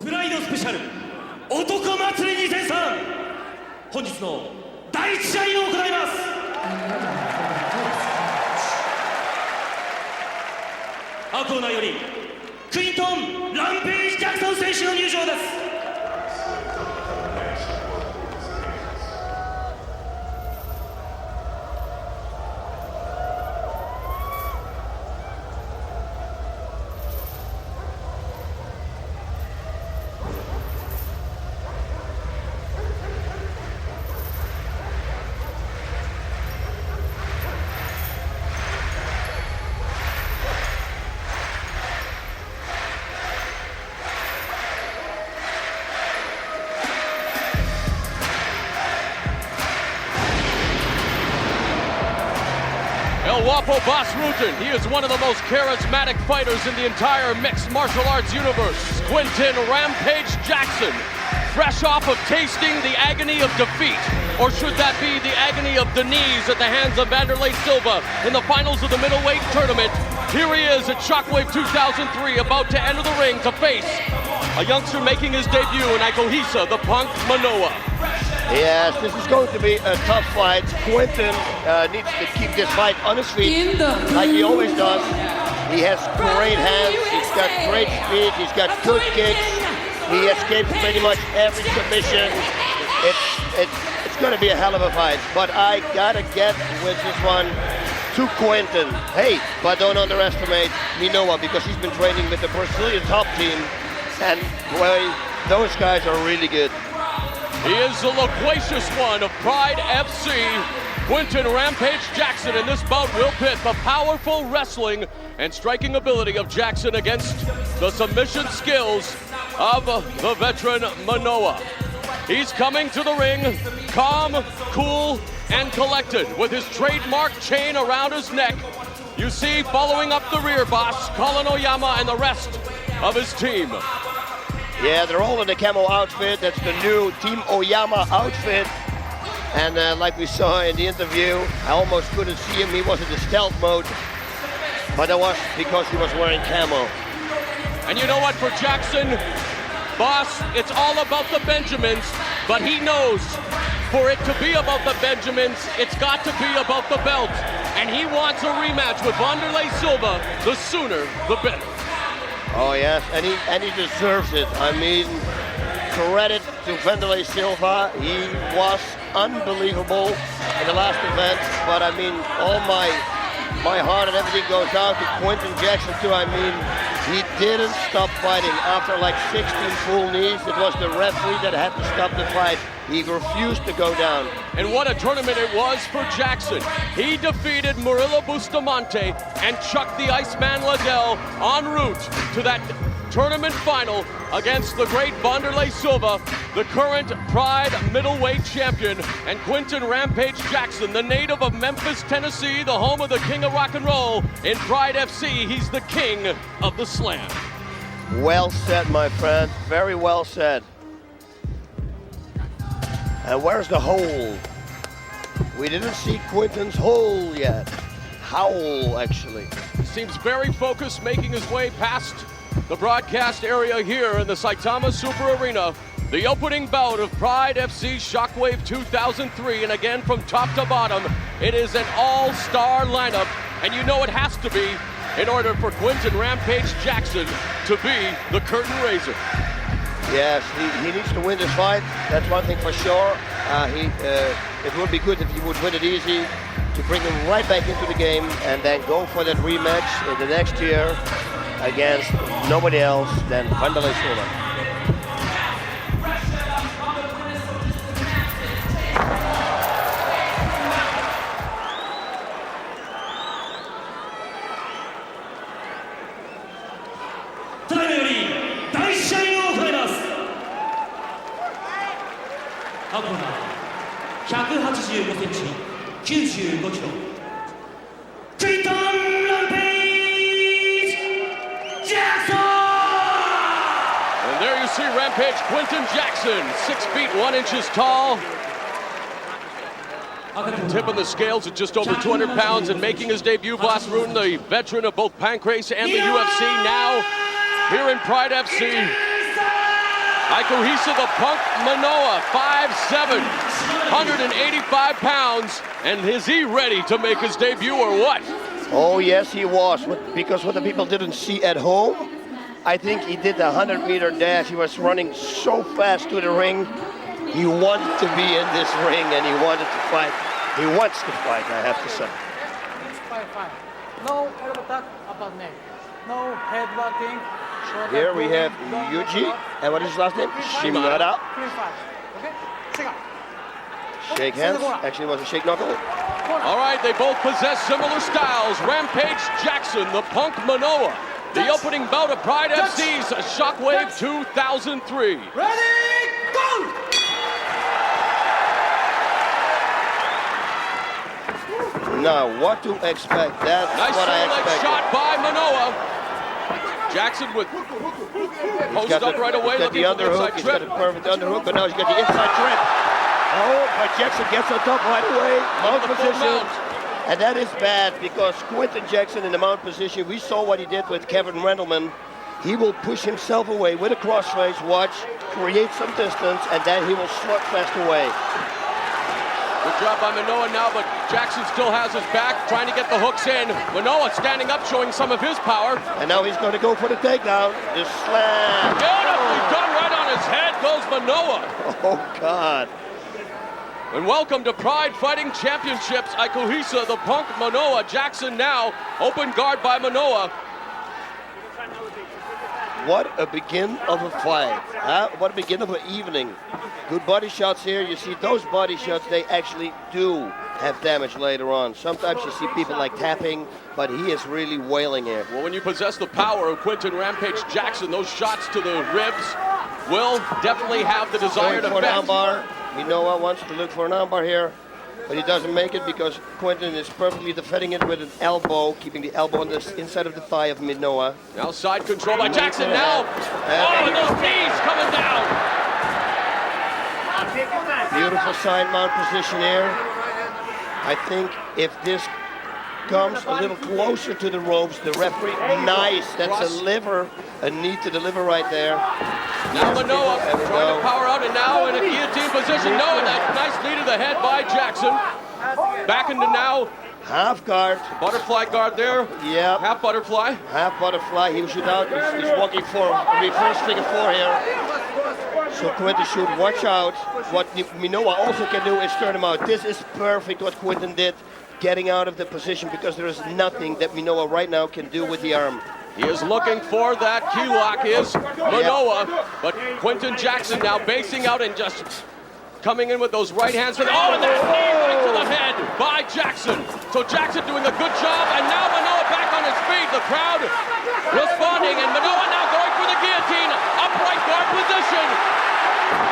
プライドスペシャル男祭り2003、本日の第1試合を行います。青コーナーよりクイントン・ランページ・ジャクソン選手の入場です。Wapo Boss Rutan, he is one of the most charismatic fighters in the entire mixed martial arts universe. Quinton Rampage Jackson, fresh off of tasting the agony of defeat, or should that be the agony of the knees at the hands of Vanderlei Silva in the finals of the middleweight tournament. Here he is at Shockwave 2003, about to enter the ring to face a youngster making his debut in Ikuhisa, the Punk Minowa. Yes, this is going to be a tough fight. Quinton needs to keep this fight on his feet, like he always does. He has great hands, he's got great speed, he's got good kicks. He escapes pretty much every submission. It's going to be a hell of a fight, but I gotta get with this one to Quinton. Hey, but don't underestimate Minowa, because he's been training with the Brazilian top team, and boy, those guys are really good. He is the loquacious one of Pride FC. Quinton Rampage Jackson in this bout will pit the powerful wrestling and striking ability of Jackson against the submission skills of the veteran Minowa. He's coming to the ring calm, cool, and collected with his trademark chain around his neck. You see, following up the rear boss, Colin Oyama and the rest of his team. Yeah, they're all in the camo outfit. That's the new Team Oyama outfit. And like we saw in the interview, I almost couldn't see him. He was in the stealth mode. But that was because he was wearing camo. And you know what, for Jackson, boss, it's all about the Benjamins, but he knows for it to be about the Benjamins, it's got to be about the belt. And he wants a rematch with Vanderlei Silva. The sooner, the better. Oh yes, and he deserves it. I mean, credit to Vanderlei Silva. He was unbelievable in the last event. But I mean, all my heart and everything goes out to Quinton Jackson too. I mean, he didn't stop fighting after like 16 full knees. It was the referee that had to stop the fight. He refused to go down. And what a tournament it was for Jackson. He defeated Murilo Bustamante and chucked the Iceman Liddell en route to that tournament final against the great Vanderlei Silva, the current Pride middleweight champion, and Quinton Rampage Jackson, the native of Memphis, Tennessee, the home of the king of rock and roll. In Pride FC, he's the king of the slam. Well said, my friend. Very well said. And where's the hole? We didn't see Quinton's hole yet. Howl, actually. He seems very focused, making his way past the broadcast area here in the Saitama Super Arena. The opening bout of Pride FC Shockwave 2003, and again from top to bottom, it is an all-star lineup, and you know it has to be in order for Quinton Rampage Jackson to be the curtain raiser. Yes, he needs to win this fight. That's one thing for sure. It would be good if he would win it easy, to bring him right back into the game and then go for that rematch in the next year against nobody else than Vanderlei Silva. Quinton Rampage Jackson! And there you see Rampage Quinton Jackson, 6 feet 1 inches tall. Tipping the scales at just over 200 pounds and making his debut, Boss Rutan, the veteran of both Pancrase and the UFC, now here in Pride FC. Ikuhisa the Punk Minowa, 5'7", 185 pounds, and is he ready to make his debut or what? Oh yes, he was, because what the people didn't see at home, I think he did the 100-meter dash. He was running so fast to the ring. He wanted to be in this ring and he wanted to fight. He wants to fight, I have to say. No elbow tuck, upper neck. No headbutting. Here we have Yuji, and what is his last name? Shimada. Okay, second. Shake hands. Actually, it was a shake knuckle. All right, they both possess similar styles. Rampage Jackson, the Punk Minowa. The opening bout of Pride FC's Shockwave 2003. Ready, go! Now, what to expect? That's Nice what I single leg expected. shot by Minowa. Jackson with post up right away, He's got looking the for the underhook. inside He's trip. got a perfect underhook, but now he's got the inside trip. Oh, but Jackson gets on top right away. Mount the full position. mount. And that is bad because Quinton Jackson in the mount position, we saw what he did with Kevin Randleman. He will push himself away with a crossface, watch, create some distance, and then he will slugfest away. Good job by Minowa now, but Jackson still has his back, trying to get the hooks in. Minowa standing up, showing some of his power. And now he's going to go for the takedown. The slam. Beautifully done, right on his head goes Minowa. Oh, God. And welcome to Pride Fighting Championships. Ikuhisa, the Punk Minowa. Jackson now, open guard by Minowa. What a begin of a fight. Huh? What a begin of an evening. Good body shots here. You see those body shots, they actually do have damage later on. Sometimes you see people like tapping, but he is really wailing here. Well, when you possess the power of Quinton Rampage Jackson, those shots to the ribs will definitely have the desired Going for an effect. armbar. Minowa wants to look for an armbar here, but he doesn't make it because Quinton is perfectly defending it with an elbow, keeping the elbow on the inside of the thigh of Minowa. Now side control by Jackson now. Oh, and those knees coming down. Beautiful side mount position here. I think if this comes a little closer to the ropes, the referee, nice, that's a knee to the liver right there. Now Minowa trying to power out and now in a guillotine position. No, and that nice knee to the head by Jackson. Back into now. Half guard. Butterfly guard there. Yeah. Half butterfly. Half butterfly. He should out. He's walking for a reverse figure four here. So Quinton should watch out. What Minowa also can do is turn him out. This is perfect what Quinton did, getting out of the position because there is nothing that Minowa right now can do with the arm. He is looking for that key lock, is Minowa, but Quinton Jackson now basing out and just coming in with those right hands. Oh, and that knee right to the head by Jackson. So Jackson doing a good job, and now Minowa back on his feet. The crowd responding, and Minowa now going for the guillotine. Upright guard position.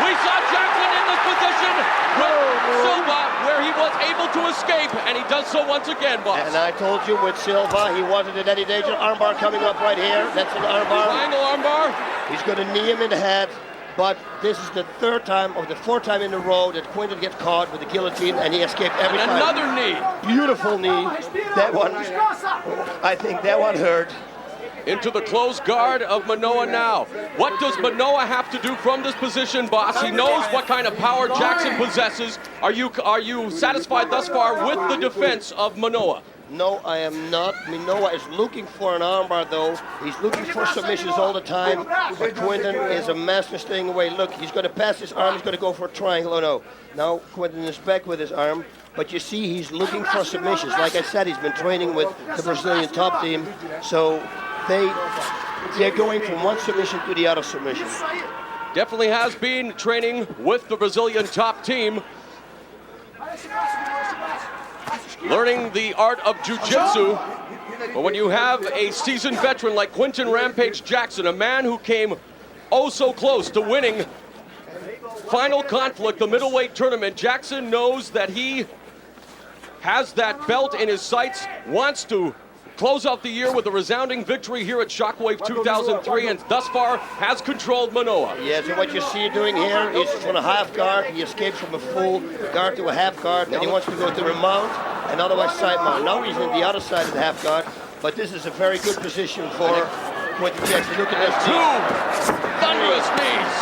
We saw Jackson in this position with Silva, where he was able to escape, and he does so once again, boss. And I told you with Silva, he wasn't in any danger. Armbar coming up right here. That's an armbar. Triangle armbar. He's going to knee him in the head. But this is the third time or the fourth time in a row that Quinton gets caught with the guillotine and he escaped every And time. another knee. Beautiful knee. That one, I think that one hurt. Into the closed guard of Minowa now. What does Minowa have to do from this position, boss? He knows what kind of power Jackson possesses. Are you satisfied thus far with the defense of Minowa? No, I am not. Minowa is looking for an armbar, though. He's looking for submissions all the time. But Quinton is a master staying away. Look, he's going to pass his arm. He's going to go for a triangle. Oh, no. Now Quinton is back with his arm. But you see, he's looking for submissions. Like I said, he's been training with the Brazilian top team. So they're going from one submission to the other submission. Definitely has been training with the Brazilian top team. Learning the art of jiu-jitsu. But when you have a seasoned veteran like Quinton Rampage Jackson, a man who came oh so close to winning Final Conflict, the middleweight tournament, Jackson knows that he has that belt in his sights, wants to close out the year with a resounding victory here at Shockwave 2003, and thus far has controlled Minowa. Yeah, so what you see doing here is from a half guard, he escapes from a full guard to a half guard, and he wants to go to the mount, and otherwise side mount. Now he's on the other side of the half guard, but this is a very good position for Quinton Jackson. Look at this. Two thunderous knees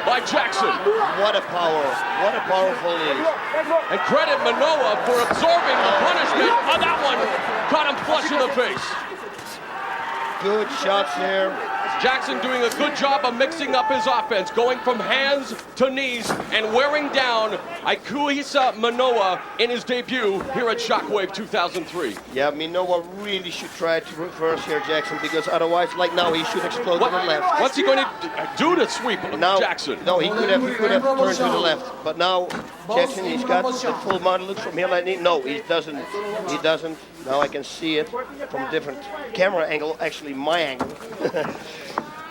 by Jackson. What a power, what a powerful knee. And credit Minowa for absorbing the punishment. Oh, that one caught him flush in the face. Good shots here. Jackson doing a good job of mixing up his offense, going from hands to knees and wearing down Ikuhisa Minowa in his debut here at Shockwave 2003. Yeah, Minowa really should try to reverse here, Jackson, because otherwise, like now, he should explode to the left. What's he going to do to sweep now, Jackson? No, he could have turned to the left, but now Jackson, he's got the full mount. Look from here like no, he doesn't. He doesn't. Now I can see it from a different camera angle, actually my angle.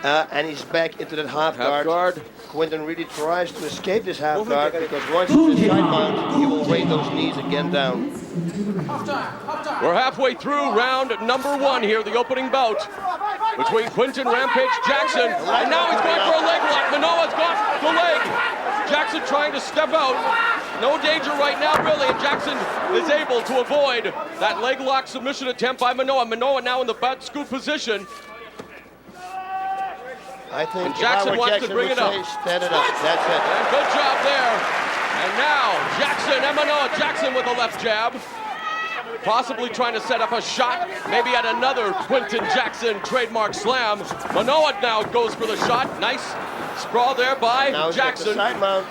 And he's back into that half guard. Quinton really tries to escape this half guard because once he's in side mount, he will rain those knees again down. We're halfway through round number one here, the opening bout between Quinton Rampage Jackson, and now he's going for a leg lock. Minowa's got the leg. Jackson trying to step out. No danger right now, really, and Jackson is able to avoid that leg lock submission attempt by Minowa. Minowa now in the butt scoop position. I think Jackson wants to bring it up. Stand it up. That's it. And good job there. And now Jackson and Minowa. Jackson with a left jab. Possibly trying to set up a shot, maybe at another Quinton Jackson trademark slam. Minowa now goes for the shot. Nice sprawl there by now Jackson. Side mount.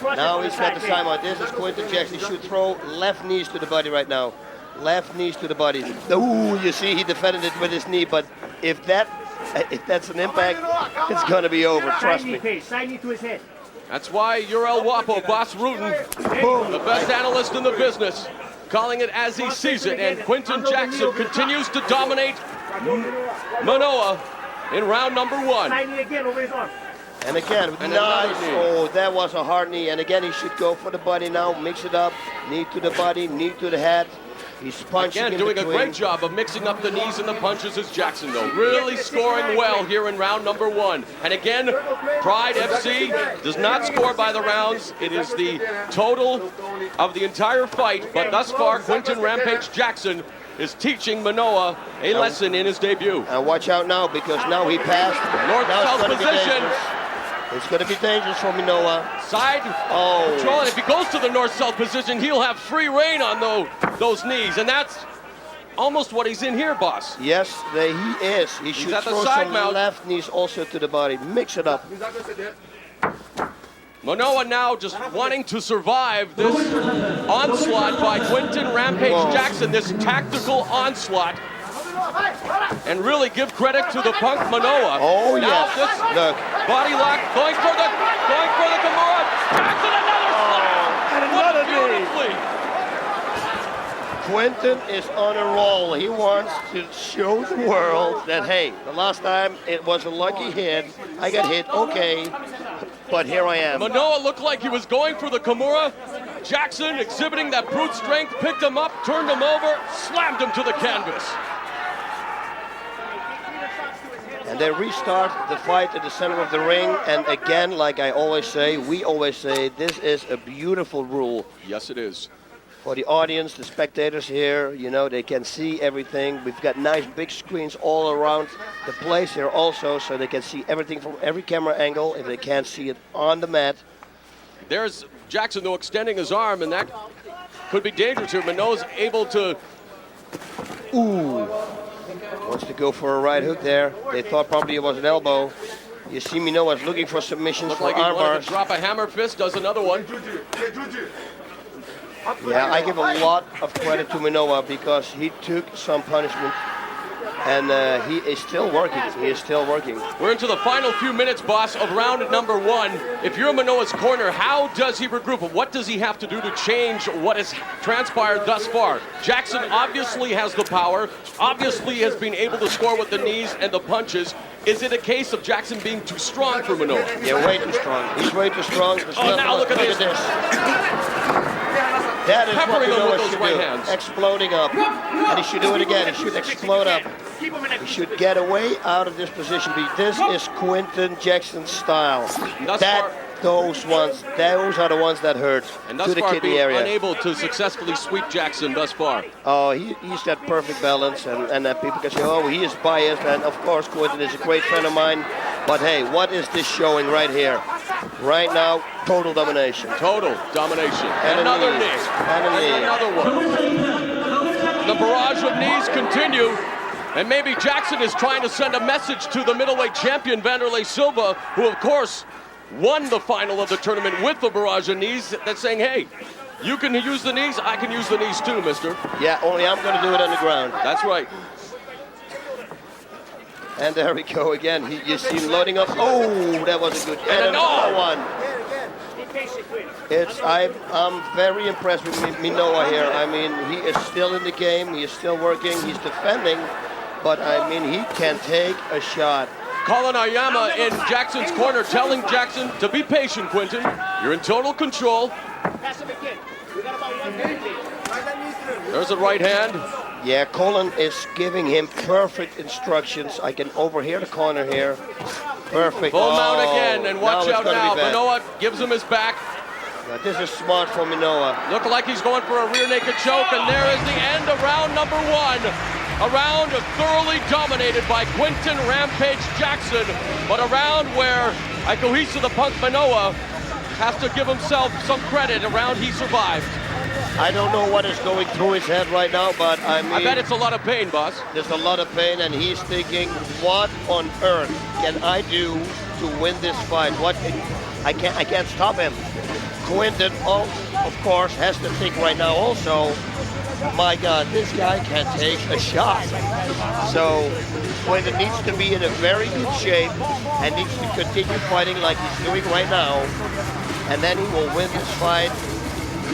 Now he's got the side mount. This is Quinton Jackson. He should throw left knees to the body right now. Left knees to the body. Ooh, you see he defended it with his knee, but if that's an impact, it's going to be over, trust me. Side knee to his head. That's why you're El Guapo, Boss Rutan, the best analyst in the business, calling it as he sees it. And Quinton Jackson continues to dominate Minowa in round number one. Side knee again over his arm. And again, nice. Oh, that was a hard knee. And again, he should go for the body now. Mix it up. Knee to the body, knee to the head. He's punching again, doing a great job of mixing up the knees and the punches is Jackson, though. Really scoring well here in round number one. And again, Pride FC does not score by the rounds. It is the total of the entire fight. But thus far, Quinton Rampage Jackson is teaching Minowa a lesson in his debut. And watch out now, because now he passed. North-south position. It's going to be dangerous for Minowa. Side control, and if he goes to the north-south position, he'll have free reign on those knees, and that's almost what he's in here, boss. Yes, he is. He should throw some left knees also to the body. Mix it up. Minowa now just wanting to survive this onslaught by Quinton Rampage Jackson, this tactical onslaught. And really give credit to the punk Minowa. Oh, now yes. This look. Body lock, going for the Kimura. Jackson, another slap. Quinton is on a roll. He wants to show the world that, hey, the last time it was a lucky hit. I got hit, okay, but here I am. Minowa looked like he was going for the Kimura. Jackson, exhibiting that brute strength, picked him up, turned him over, slammed him to the canvas. And they restart the fight at the center of the ring. And again, like I always say, we always say, this is a beautiful rule. Yes, it is. For the audience, the spectators here, you know, they can see everything. We've got nice big screens all around the place here also, so they can see everything from every camera angle if they can't see it on the mat. There's Jackson, though, extending his arm, and that could be dangerous here. Minowa's able to... Ooh. Wants to go for a right hook there. They thought probably it was an elbow. You see Minowa's looking for submissions for arm bars. Drop a hammer fist, does another one. Yeah, I give a lot of credit to Minowa because he took some punishment. And he is still working. He is still working. We're into the final few minutes, boss, of round number one. If you're in Minowa's corner, how does he regroup? What does he have to do to change what has transpired thus far? Jackson obviously has the power, obviously has been able to score with the knees and the punches. Is it a case of Jackson being too strong for Minowa? Yeah, way too strong. He's way too strong. Oh, now look at this. That is what peppering him Minowa with those should right do. hands. Exploding up. And he should do it again. He should explode up. He should get away out of this position. This is Quinton Jackson's style. Those are the ones that hurt And to thus the far kidney being area. unable to successfully sweep Jackson thus far. Oh, he's got perfect balance, and people can say, oh, he is biased, and of course Quinton is a great friend of mine. But hey, what is this showing right here? Right now, total domination. Total domination. And another a knee. knee. And a knee. Another one. The barrage of knees continue. And maybe Jackson is trying to send a message to the middleweight champion, Vanderlei Silva, who of course won the final of the tournament with the barrage of knees. That's saying, hey, you can use the knees, I can use the knees too, mister. Yeah, only I'm going to do it on the ground. That's right. And there we go again. You see him loading up. Oh, that was a good. And another one. I'm very impressed with Minowa here. I mean, he is still in the game. He is still working. He's defending. But I mean, he can take a shot. Colin Ayama in Jackson's corner telling Jackson to be patient, Quinton. You're in total control. There's a right hand. Yeah, Colin is giving him perfect instructions. I can overhear the corner here. Perfect. Full mount again, and watch out now. Minowa gives him his back. Now, this is smart for Minowa. Look like he's going for a rear naked choke, and there is the end of round number one. A round thoroughly dominated by Quinton Rampage Jackson, but a round where Ikuhisa the Punk Minowa has to give himself some credit. A round he survived. I don't know what is going through his head right now, but I mean... I bet it's a lot of pain, boss. There's a lot of pain, and he's thinking, what on earth can I do to win this fight? I can't stop him. Quinton, of course, has to think right now also, my God, this guy can take a shot. So Quinton needs to be in a very good shape and needs to continue fighting like he's doing right now, and then he will win this fight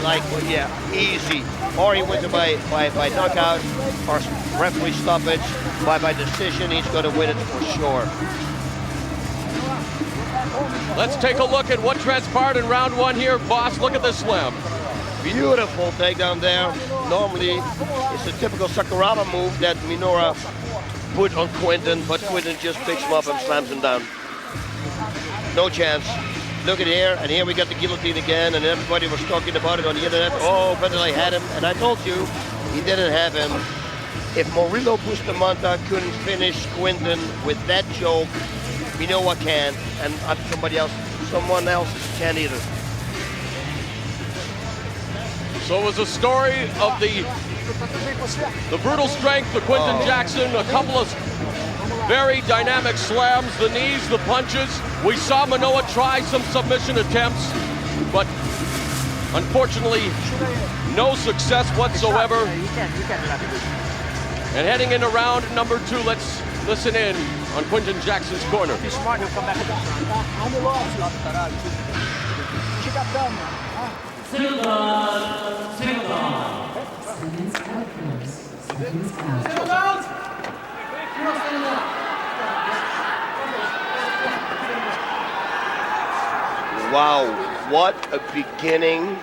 like, yeah, easy. Or he wins it by knockout or referee stoppage, by decision. He's going to win it for sure. Let's take a look at what transpired in round one here, boss. Look at this slam. Beautiful takedown there. Normally, it's a typical Sakuraba move that Minowa put on Quinton, but Quinton just picks him up and slams him down. No chance. Look at here, and here we got the guillotine again, and everybody was talking about it on the internet. Oh, Vanderlei had him, and I told you, he didn't have him. If Murilo Bustamante couldn't finish Quinton with that choke, Minowa can, and someone else can't either. So it was a story of the brutal strength of Quinton Jackson, a couple of very dynamic slams, the knees, the punches. We saw Minowa try some submission attempts, but unfortunately, no success whatsoever. And heading into round number two, let's listen in on Quinton Jackson's corner. Wow, what a beginning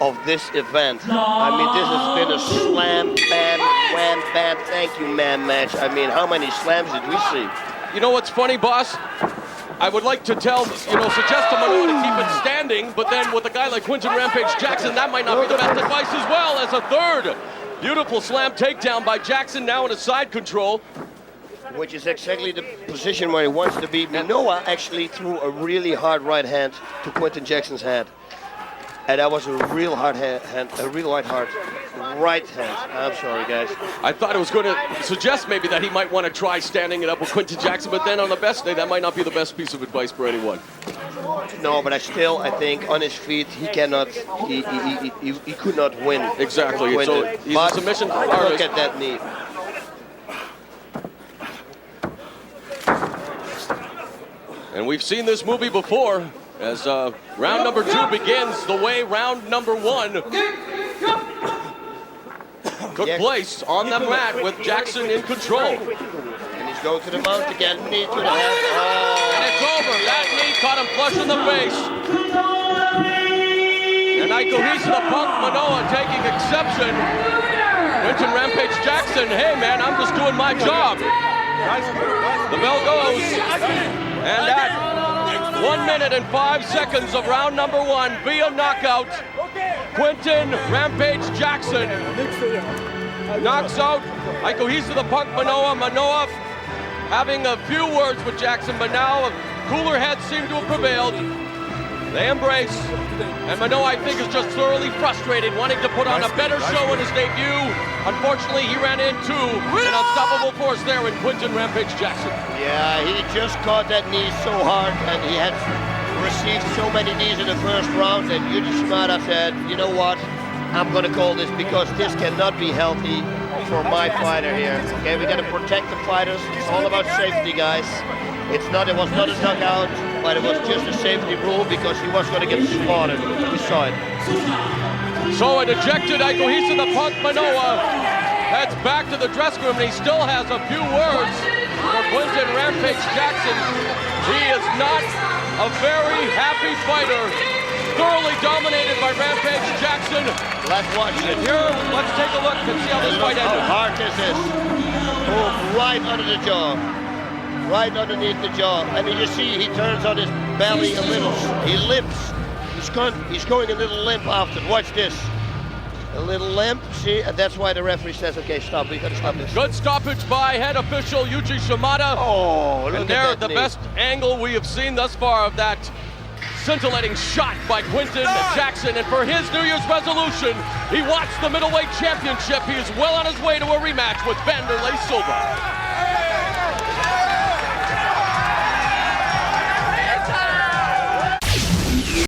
of this event. I mean, this has been a slam, bam, wham, bam, thank you, man match. I mean, how many slams did we see? You know what's funny, boss? I would like to suggest to Minowa to keep it standing, but then with a guy like Quinton Rampage Jackson, that might not be the best advice as well. As a third beautiful slam takedown by Jackson, now in a side control. Which is exactly the position where he wants to be. Minowa actually threw a really hard right hand to Quinton Jackson's head. And that was a real hard hand, a real right hand. I'm sorry, guys. I thought it was going to suggest maybe that he might want to try standing it up with Quinton Jackson, but then on the best day, that might not be the best piece of advice for anyone. No, but I think on his feet, he cannot, he could not win. Exactly. So he's a submission artist. Look at that knee. And we've seen this movie before. As round number two begins, the way round number one took place on the mat with Jackson in control. And he's going to the mount again, knee to the head. And it's over. That knee caught him flush in the face. And Ikuhisa the Punk Minowa taking exception. Quinton Rampage Jackson, hey man, I'm just doing my job. The bell goes, and at 1 minute and 5 seconds of round number 1, via knockout, Quinton Rampage Jackson knocks out Ikuhisa the Punk Minowa. Minowa having a few words with Jackson, but now cooler heads seem to have prevailed. They embrace, and Minowa, I think, is just thoroughly frustrated, wanting to put on a better show in his debut. Unfortunately, he ran into an unstoppable force there in Quinton Rampage Jackson. Yeah, he just caught that knee so hard, and he had received so many knees in the first round, and Yuji Shimada said, you know what, I'm going to call this because this cannot be healthy for my fighter here. Okay, we got to protect the fighters. It's all about safety, guys. It was not a knockout, but it was just a safety rule because he was going to get slaughtered. We saw it. So an ejected Ikuhisa the Punk Minowa heads back to the dressing room, and he still has a few words for Quinton Rampage Jackson. He is not a very happy fighter. Thoroughly dominated by Rampage Jackson. Let's watch it. Here, let's take a look and see how this fight ended. How hard is this? Boom, right under the jaw. Right underneath the jaw. I mean, you see he turns on his belly a little. He limps. He's going a little limp after. Watch this. A little limp, see? And that's why the referee says, okay, stop. We got to stop this. Good stoppage by head official Yuji Shimada. Oh, look and at there, that the knee. best angle we have seen thus far of that scintillating shot by Quinton Jackson. And for his New Year's resolution, he wants the middleweight championship. He is well on his way to a rematch with Vanderlei Silva.